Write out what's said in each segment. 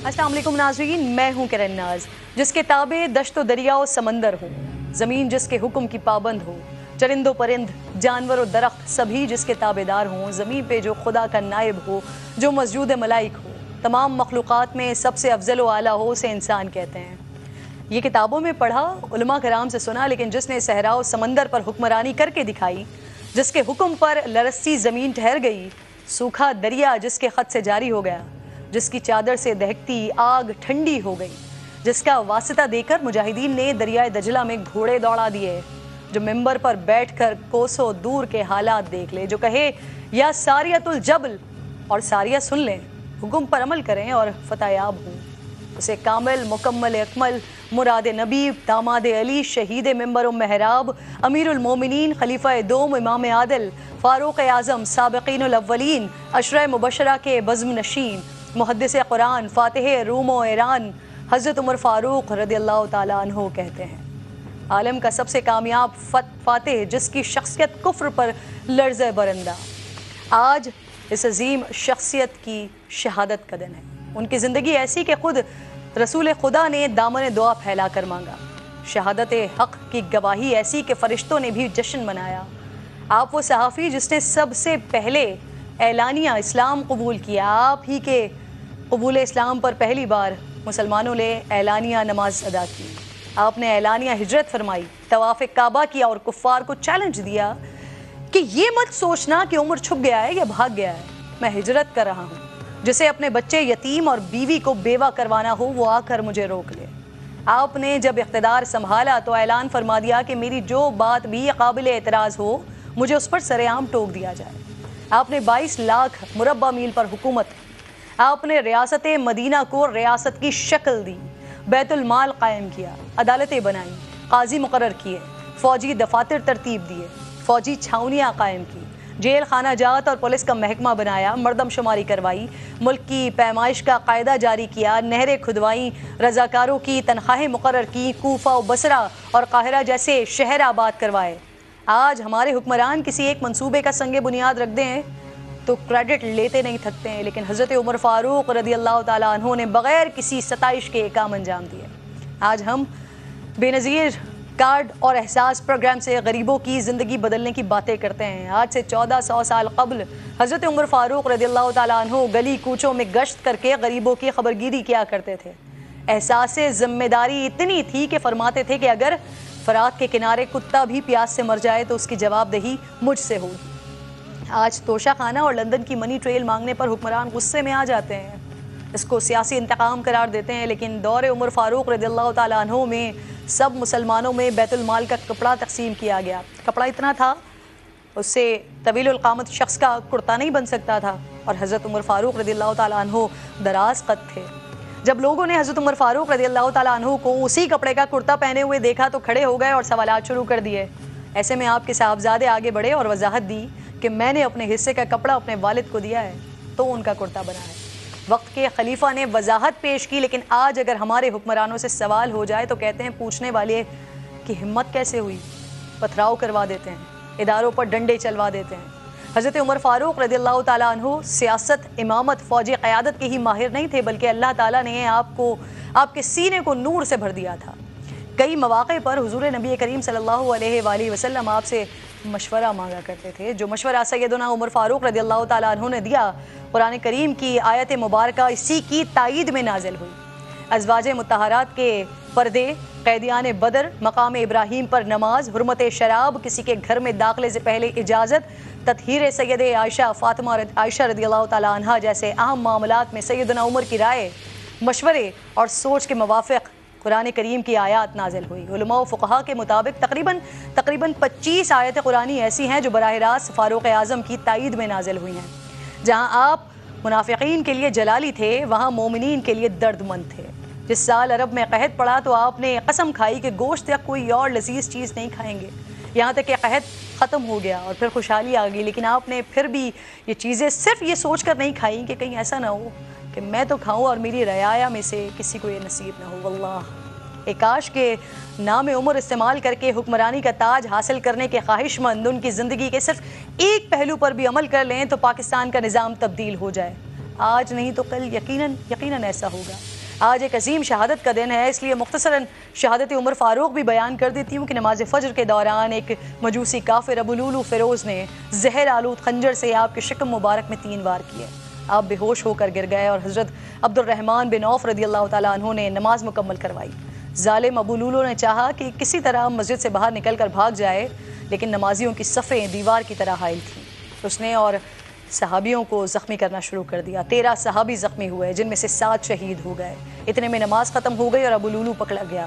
السلام علیکم ناظرین، میں ہوں کرن ناز، جس کے تابع دشت و دریا و سمندر ہوں، زمین جس کے حکم کی پابند ہو، چرند و پرند، جانور و درخت سبھی جس کے تابع دار ہوں، زمین پہ جو خدا کا نائب ہو، جو مسجود ملائک ہو، تمام مخلوقات میں سب سے افضل و اعلیٰ ہو، اسے انسان کہتے ہیں۔ یہ کتابوں میں پڑھا، علماء کرام سے سنا، لیکن جس نے صحرا و سمندر پر حکمرانی کر کے دکھائی، جس کے حکم پر لرزتی زمین ٹھہر گئی، سوکھا دریا جس کے خط سے جاری ہو گیا، جس کی چادر سے دہکتی آگ ٹھنڈی ہو گئی، جس کا واسطہ دے کر مجاہدین نے دریائے دجلہ میں گھوڑے دوڑا دیے، جو ممبر پر بیٹھ کر کوسوں دور کے حالات دیکھ لے، جو کہے یا ساریۃ الجبل اور ساریہ سن لیں، حکم پر عمل کریں اور فتح یاب ہوں، اسے کامل مکمل اکمل مراد نبی داماد علی شہید ممبر و محراب امیر المومنین خلیفہ دوم امام عادل فاروق اعظم سابقین الاولین عشرہ مبشرہ کے بزم نشین محدث قرآن فاتح روم و ایران حضرت عمر فاروق رضی اللہ تعالیٰ عنہ کہتے ہیں، عالم کا سب سے کامیاب فاتح جس کی شخصیت کفر پر لرزہ برندہ۔ آج اس عظیم شخصیت کی شہادت کا دن ہے۔ ان کی زندگی ایسی کہ خود رسول خدا نے دامن دعا پھیلا کر مانگا، شہادت حق کی گواہی ایسی کہ فرشتوں نے بھی جشن منایا۔ آپ وہ صحافی جس نے سب سے پہلے اعلانیہ اسلام قبول کیا، آپ ہی کے قبول اسلام پر پہلی بار مسلمانوں نے اعلانیہ نماز ادا کی، آپ نے اعلانیہ ہجرت فرمائی، طواف کعبہ کیا اور کفار کو چیلنج دیا کہ یہ مت سوچنا کہ عمر چھپ گیا ہے یا بھاگ گیا ہے، میں ہجرت کر رہا ہوں، جسے اپنے بچے یتیم اور بیوی کو بیوہ کروانا ہو وہ آ کر مجھے روک لے۔ آپ نے جب اقتدار سنبھالا تو اعلان فرما دیا کہ میری جو بات بھی قابل اعتراض ہو مجھے اس پر سر عام ٹوک دیا جائے۔ آپ نے 22 لاکھ مربع میل پر حکومت کی، آپ نے ریاست مدینہ کو ریاست کی شکل دی، بیت المال قائم کیا، عدالتیں بنائیں، قاضی مقرر کیے، فوجی دفاتر ترتیب دیے، فوجی چھاونیاں قائم کی، جیل خانہ جات اور پولیس کا محکمہ بنایا، مردم شماری کروائی، ملک کی پیمائش کا قاعدہ جاری کیا، نہریں کھدوائیں، رضاکاروں کی تنخواہیں مقرر کی، کوفہ و بصرہ اور قاہرہ جیسے شہر آباد کروائے۔ آج ہمارے حکمران کسی ایک منصوبے کا سنگ بنیاد رکھ دیں تو کریڈٹ لیتے نہیں تھکتے ہیں، لیکن حضرت عمر فاروق رضی اللہ تعالیٰ عنہ نے بغیر کسی ستائش کے کام انجام دیے۔ آج ہم بے نظیر کارڈ اور احساس پروگرام سے غریبوں کی زندگی بدلنے کی باتیں کرتے ہیں۔ آج سے 1400 سال قبل حضرت عمر فاروق رضی اللہ تعالیٰ عنہ گلی کوچوں میں گشت کر کے غریبوں کی خبرگیری کیا کرتے تھے۔ احساس ذمہ داری اتنی تھی کہ فرماتے تھے کہ اگر فرات کے کنارے کتا بھی پیاس سے مر جائے تو اس کی جواب دہی مجھ سے ہوگی۔ آج توشہ خانہ اور لندن کی منی ٹریل مانگنے پر حکمران غصے میں آ جاتے ہیں، اس کو سیاسی انتقام قرار دیتے ہیں، لیکن دور عمر فاروق رضی اللہ تعالیٰ عنہ میں سب مسلمانوں میں بیت المال کا کپڑا تقسیم کیا گیا۔ کپڑا اتنا تھا اس سے طویل القامت شخص کا کرتا نہیں بن سکتا تھا، اور حضرت عمر فاروق رضی اللہ تعالیٰ عنہ دراز قد تھے۔ جب لوگوں نے حضرت عمر فاروق رضی اللہ تعالیٰ عنہ کو اسی کپڑے کا کرتا پہنے ہوئے دیکھا تو کھڑے ہو گئے اور سوالات شروع کر دیے۔ ایسے میں آپ کے صاحبزادے آگے بڑھے اور وضاحت دی کہ میں نے اپنے حصے کا کپڑا اپنے والد کو دیا ہے تو ان کا کرتا بنا ہے۔ وقت کے خلیفہ نے وضاحت پیش کی، لیکن آج اگر ہمارے حکمرانوں سے سوال ہو جائے تو کہتے ہیں پوچھنے والے کی ہمت کیسے ہوئی، پتھراؤ کروا دیتے ہیں، اداروں پر ڈنڈے چلوا دیتے ہیں۔ حضرت عمر فاروق رضی اللہ تعالیٰ عنہ سیاست، امامت، فوجی قیادت کے ہی ماہر نہیں تھے، بلکہ اللہ تعالیٰ نے آپ کے سینے کو نور سے بھر دیا تھا۔ کئی مواقع پر حضور نبی کریم صلی اللہ علیہ وآلہ وسلم آپ سے مشورہ مانگا کرتے تھے، جو مشورہ سیدنا عمر فاروق رضی اللہ تعالیٰ عنہ نے دیا، قرآن کریم کی آیت مبارکہ اسی کی تائید میں نازل ہوئی۔ ازواج مطہرات کے پردے، قیدیان بدر، مقام ابراہیم پر نماز، حرمت شراب، کسی کے گھر میں داخلے سے پہلے اجازت، تطہیر سید عائشہ فاطمہ عائشہ رضی اللہ تعالیٰ عنہ جیسے اہم معاملات میں سیدنا عمر کی رائے، مشورے اور سوچ کے موافق قرآن کریم کی آیات نازل ہوئی۔ علماء و فقہا کے مطابق تقریباً 25 آیت قرآنی ایسی ہیں جو براہ راست فاروق اعظم کی تائید میں نازل ہوئی ہیں۔ جہاں آپ منافقین کے لیے جلالی تھے، وہاں مومنین کے لیے درد مند تھے۔ جس سال عرب میں قحط پڑا تو آپ نے قسم کھائی کہ گوشت یا کوئی اور لذیذ چیز نہیں کھائیں گے، یہاں تک کہ قحط ختم ہو گیا اور پھر خوشحالی آ گئی، لیکن آپ نے پھر بھی یہ چیزیں صرف یہ سوچ کر نہیں کھائیں کہ کہیں ایسا نہ ہو کہ میں تو کھاؤں اور میری رعایا میں سے کسی کو یہ نصیب نہ ہو۔ واللہ ایک کاش کے نام عمر استعمال کر کے حکمرانی کا تاج حاصل کرنے کے خواہش مند ان کی زندگی کے صرف ایک پہلو پر بھی عمل کر لیں تو پاکستان کا نظام تبدیل ہو جائے. آج نہیں تو کل یقیناً ایسا ہوگا. آج ایک عظیم شہادت کا دن ہے، اس لیے مختصراً شہادت عمر فاروق بھی بیان کر دیتی ہوں کہ نماز فجر کے دوران ایک مجوسی کافر ابو لولو فیروز نے زہر آلود خنجر سے آپ کے شکم مبارک میں 3 وار کیے. آپ بے ہوش ہو کر گر گئے اور حضرت عبد الرحمن بن عوف رضی اللہ تعالیٰ عنہ نے نماز مکمل کروائی. ظالم ابو لولو نے چاہا کہ کسی طرح مسجد سے باہر نکل کر بھاگ جائے، لیکن نمازیوں کی صفیں دیوار کی طرح حائل تھیں. اس نے اور صحابیوں کو زخمی کرنا شروع کر دیا. 13 صحابی زخمی ہوئے، جن میں سے 7 شہید ہو گئے. اتنے میں نماز ختم ہو گئی اور ابو لولو پکڑا گیا.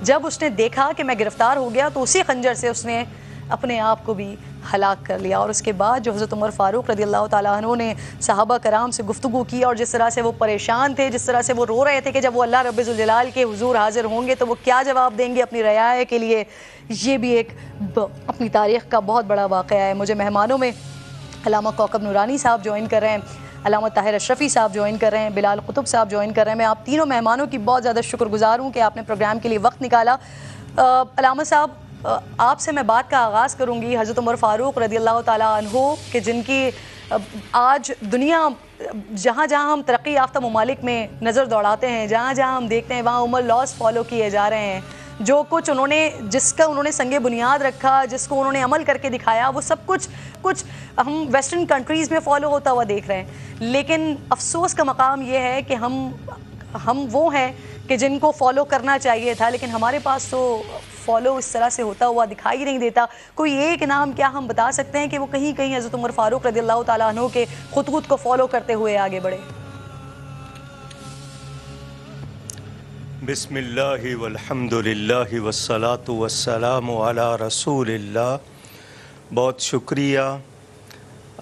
جب اس نے دیکھا کہ میں گرفتار ہو گیا تو اسی خنجر سے اس نے اپنے آپ کو بھی ہلاک کر لیا. اور اس کے بعد جو حضرت عمر فاروق رضی اللہ تعالیٰ عنہ نے صحابہ کرام سے گفتگو کی اور جس طرح سے وہ پریشان تھے، جس طرح سے وہ رو رہے تھے کہ جب وہ اللہ رب ذوالجلال کے حضور حاضر ہوں گے تو وہ کیا جواب دیں گے اپنی رعایا کے لیے، یہ بھی ایک اپنی تاریخ کا بہت بڑا واقعہ ہے. مجھے مہمانوں میں علامہ کوکب نورانی صاحب جوائن کر رہے ہیں، علامہ طاہر اشرفی صاحب جوائن کر رہے ہیں، بلال قطب صاحب جوائن کر رہے ہیں. میں آپ تینوں مہمانوں کی بہت زیادہ شکر گزار ہوں کہ آپ نے پروگرام کے لیے وقت نکالا. علامہ صاحب، آپ سے میں بات کا آغاز کروں گی. حضرت عمر فاروق رضی اللہ تعالیٰ عنہ کہ جن کی آج دنیا جہاں جہاں ہم ترقی یافتہ ممالک میں نظر دوڑاتے ہیں، جہاں جہاں ہم دیکھتے ہیں وہاں عمر لاز فالو کیے جا رہے ہیں. جو کچھ جس کا انہوں نے سنگ بنیاد رکھا، جس کو انہوں نے عمل کر کے دکھایا، وہ سب کچھ ہم ویسٹرن کنٹریز میں فالو ہوتا ہوا دیکھ رہے ہیں. لیکن افسوس کا مقام یہ ہے کہ ہم وہ ہیں کہ جن کو فالو کرنا چاہیے تھا، لیکن ہمارے پاس تو فالو اس طرح سے ہوتا ہوا دکھائی نہیں دیتا. کوئی ایک نام کیا ہم بتا سکتے ہیں کہ وہ کہیں کہیں حضرت عمر فاروق رضی اللہ تعالیٰ عنہ کے خطوط کو فالو کرتے ہوئے آگے بڑھے؟ بسم اللہ والحمد للہ والصلاة والسلام علی رسول اللہ. بہت شکریہ.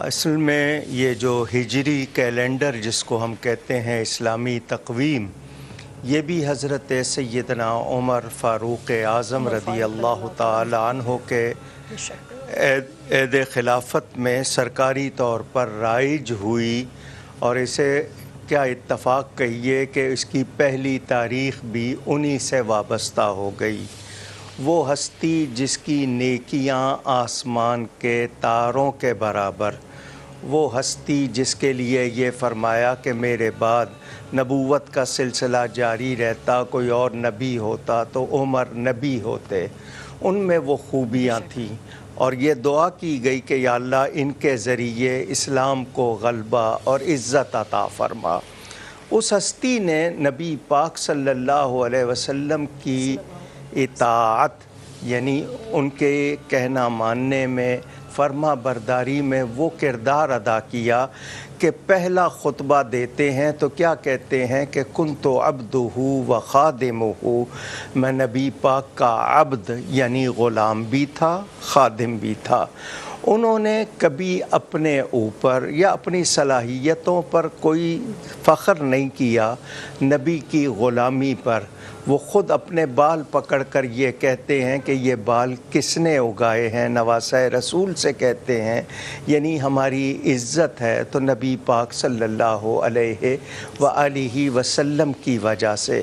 اصل میں یہ جو ہجری کیلنڈر جس کو ہم کہتے ہیں اسلامی تقویم، یہ بھی حضرت سیدنا عمر فاروق اعظم رضی اللہ تعالی عنہ کے عہد خلافت میں سرکاری طور پر رائج ہوئی. اور اسے کیا اتفاق کہیے کہ اس کی پہلی تاریخ بھی انہی سے وابستہ ہو گئی. وہ ہستی جس کی نیکیاں آسمان کے تاروں کے برابر، وہ ہستی جس کے لیے یہ فرمایا کہ میرے بعد نبوت کا سلسلہ جاری رہتا، کوئی اور نبی ہوتا تو عمر نبی ہوتے. ان میں وہ خوبیاں تھیں اور یہ دعا کی گئی کہ یا اللہ ان کے ذریعے اسلام کو غلبہ اور عزت عطا فرما. اس ہستی نے نبی پاک صلی اللہ علیہ وسلم کی اطاعت، یعنی ان کے کہنا ماننے میں، فرما برداری میں وہ کردار ادا کیا کہ پہلا خطبہ دیتے ہیں تو کیا کہتے ہیں کہ کنت عبدہ و خادمہ، میں نبی پاک کا عبد یعنی غلام بھی تھا، خادم بھی تھا. انہوں نے کبھی اپنے اوپر یا اپنی صلاحیتوں پر کوئی فخر نہیں کیا، نبی کی غلامی پر. وہ خود اپنے بال پکڑ کر یہ کہتے ہیں کہ یہ بال کس نے اگائے ہیں، نواسہ رسول سے کہتے ہیں، یعنی ہماری عزت ہے تو نبی پاک صلی اللہ علیہ وآلہ وسلم کی وجہ سے.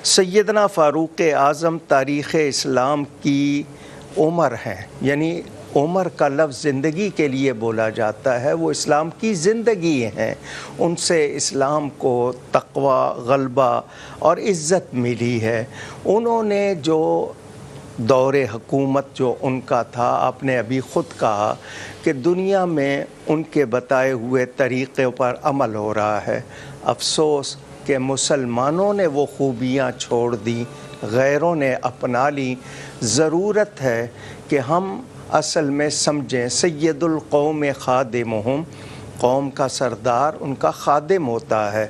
سیدنا فاروق اعظم تاریخ اسلام کی عمر ہیں، یعنی عمر کا لفظ زندگی کے لیے بولا جاتا ہے، وہ اسلام کی زندگی ہیں. ان سے اسلام کو تقوی، غلبہ اور عزت ملی ہے. انہوں نے جو دور حکومت جو ان کا تھا، آپ نے ابھی خود کہا کہ دنیا میں ان کے بتائے ہوئے طریقے پر عمل ہو رہا ہے. افسوس کہ مسلمانوں نے وہ خوبیاں چھوڑ دیں، غیروں نے اپنا لی. ضرورت ہے کہ ہم اصل میں سمجھیں سید القوم خادمہم، قوم کا سردار ان کا خادم ہوتا ہے.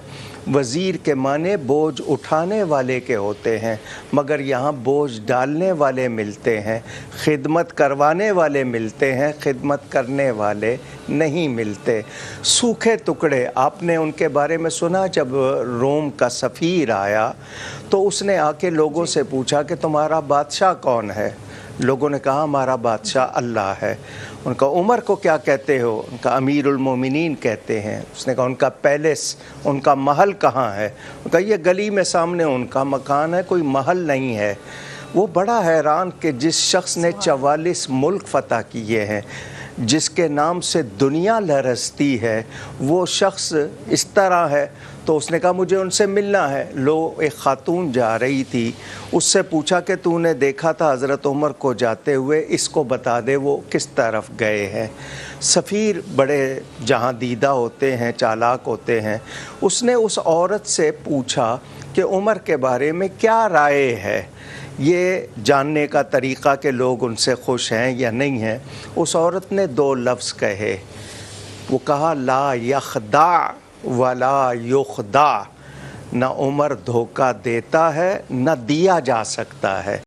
وزیر کے معنی بوجھ اٹھانے والے کے ہوتے ہیں، مگر یہاں بوجھ ڈالنے والے ملتے ہیں، خدمت کروانے والے ملتے ہیں، خدمت کرنے والے نہیں ملتے. سوکھے ٹکڑے آپ نے ان کے بارے میں سنا. جب روم کا سفیر آیا تو اس نے آ کے لوگوں سے پوچھا کہ تمہارا بادشاہ کون ہے؟ لوگوں نے کہا ہمارا بادشاہ اللہ ہے. ان کا عمر کو کیا کہتے ہو؟ ان کا امیر المومنین کہتے ہیں۔ اس نے کہا ان کا پیلس، ان کا محل کہاں ہے؟ ان کا یہ گلی میں سامنے ان کا مکان ہے، کوئی محل نہیں ہے۔ وہ بڑا حیران کہ جس شخص نے 44 ملک فتح کیے ہیں، جس کے نام سے دنیا لرزتی ہے، وہ شخص اس طرح ہے۔ تو اس نے کہا مجھے ان سے ملنا ہے۔ لو ایک خاتون جا رہی تھی، اس سے پوچھا کہ تو نے دیکھا تھا حضرت عمر کو جاتے ہوئے، اس کو بتا دے وہ کس طرف گئے ہیں۔ سفیر بڑے جہاں دیدہ ہوتے ہیں، چالاک ہوتے ہیں۔ اس نے اس عورت سے پوچھا کہ عمر کے بارے میں کیا رائے ہے، یہ جاننے کا طریقہ کہ لوگ ان سے خوش ہیں یا نہیں ہیں۔ اس عورت نے 2 لفظ کہے، وہ کہا لا یخدع ولا یخدع، نہ عمر دھوکہ دیتا ہے نہ دیا جا سکتا ہے۔